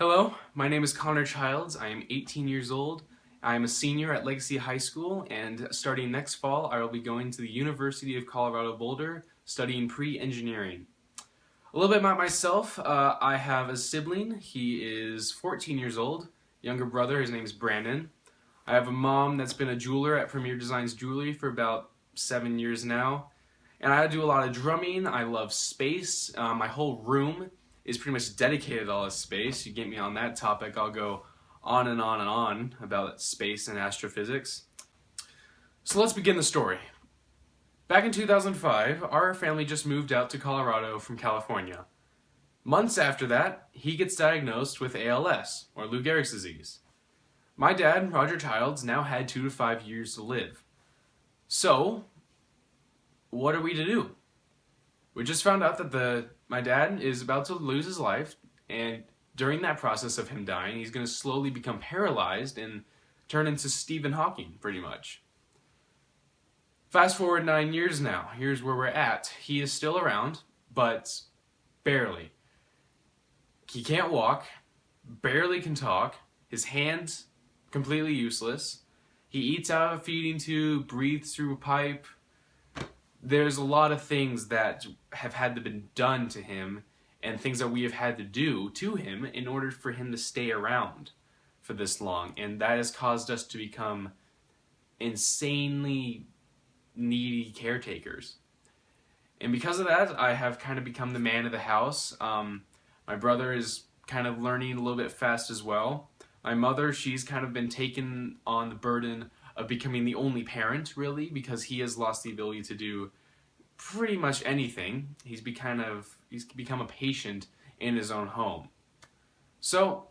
Hello, my name is Connor Childs. I am 18 years old. I am a senior at Legacy High School, and starting next fall, I will be going to the University of Colorado Boulder studying pre-engineering. A little bit about myself. I have a sibling. He is 14 years old. Younger brother, his name is Brandon. I have a mom that's been a jeweler at Premier Designs Jewelry for about 7 years now. And I do a lot of drumming. I love space. My whole room is pretty much dedicated to all this space. You get me on that topic, I'll go on and on and on about space and astrophysics. So let's begin the story. Back in 2005, our family just moved out to Colorado from California. Months after that, he gets diagnosed with ALS, or Lou Gehrig's disease. My dad, Roger Childs, now had 2 to 5 years to live. So, what are we to do? We just found out that my dad is about to lose his life, and during that process of him dying, he's going to slowly become paralyzed and turn into Stephen Hawking, pretty much. Fast forward 9 years now. Here's where we're at. He is still around, but barely. He can't walk, barely can talk, his hands completely useless. He eats out of a feeding tube, breathes through a pipe. There's a lot of things that have had to be done to him and things that we have had to do to him in order for him to stay around for this long. And that has caused us to become insanely needy caretakers. And because of that, I have kind of become the man of the house. My brother is kind of learning a little bit fast as well. My mother, she's kind of been taking on the burden of becoming the only parent, really, because he has lost the ability to do pretty much anything. He's become a patient in his own home. So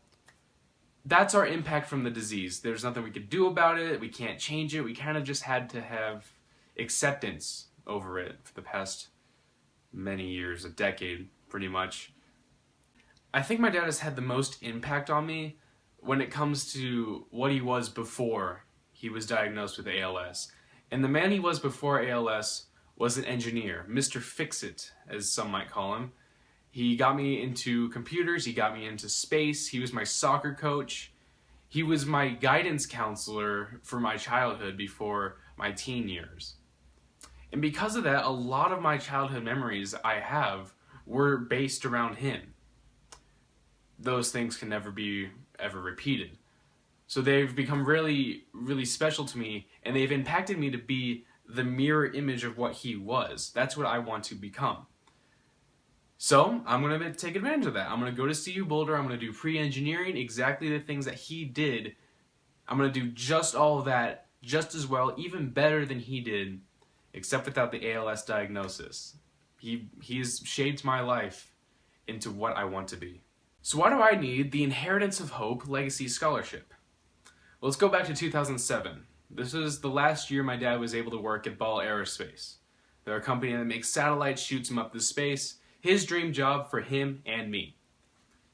that's our impact from the disease. There's nothing we could do about it. We can't change it. We kind of just had to have acceptance over it for the past many years, a decade, pretty much. I think my dad has had the most impact on me when it comes to what he was before he was diagnosed with ALS. And the man he was before ALS was an engineer, Mr. Fix-It, as some might call him. He got me into computers, he got me into space, he was my soccer coach, he was my guidance counselor for my childhood before my teen years. And because of that, a lot of my childhood memories I have were based around him. Those things can never be ever repeated. So they've become really, really special to me, and they've impacted me to be the mirror image of what he was. That's what I want to become. So I'm going to take advantage of that. I'm going to go to CU Boulder. I'm going to do pre-engineering, exactly the things that he did. I'm going to do just all of that, just as well, even better than he did, except without the ALS diagnosis. He's shaped my life into what I want to be. So why do I need the Inheritance of Hope Legacy Scholarship? Well, let's go back to 2007. This was the last year my dad was able to work at Ball Aerospace. They're a company that makes satellites, shoots them up to space. His dream job for him and me.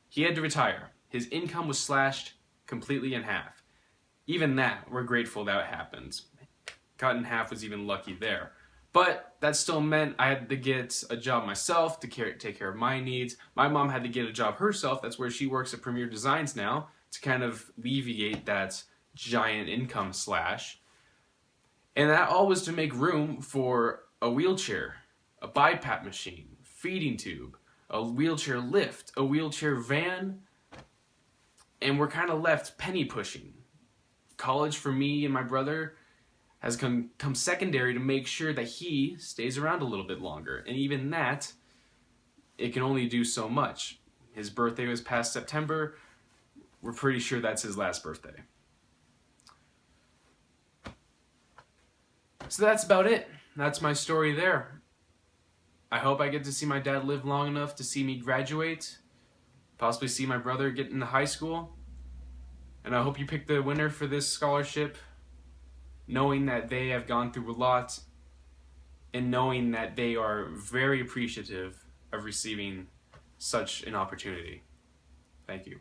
He had to retire. His income was slashed completely in half. Even that, we're grateful that happened. Cut in half was even lucky there. But that still meant I had to get a job myself to take care of my needs. My mom had to get a job herself. That's where she works at Premier Designs now to kind of alleviate that giant income slash. And that all was to make room for a wheelchair, a BiPAP machine, feeding tube, a wheelchair lift, a wheelchair van, and we're kind of left penny pushing. College for me and my brother has come secondary to make sure that he stays around a little bit longer. And even that, it can only do so much. His birthday was past September. We're pretty sure that's his last birthday. So that's about it. That's my story there. I hope I get to see my dad live long enough to see me graduate, possibly see my brother get into high school. And I hope you pick the winner for this scholarship, knowing that they have gone through a lot and knowing that they are very appreciative of receiving such an opportunity. Thank you.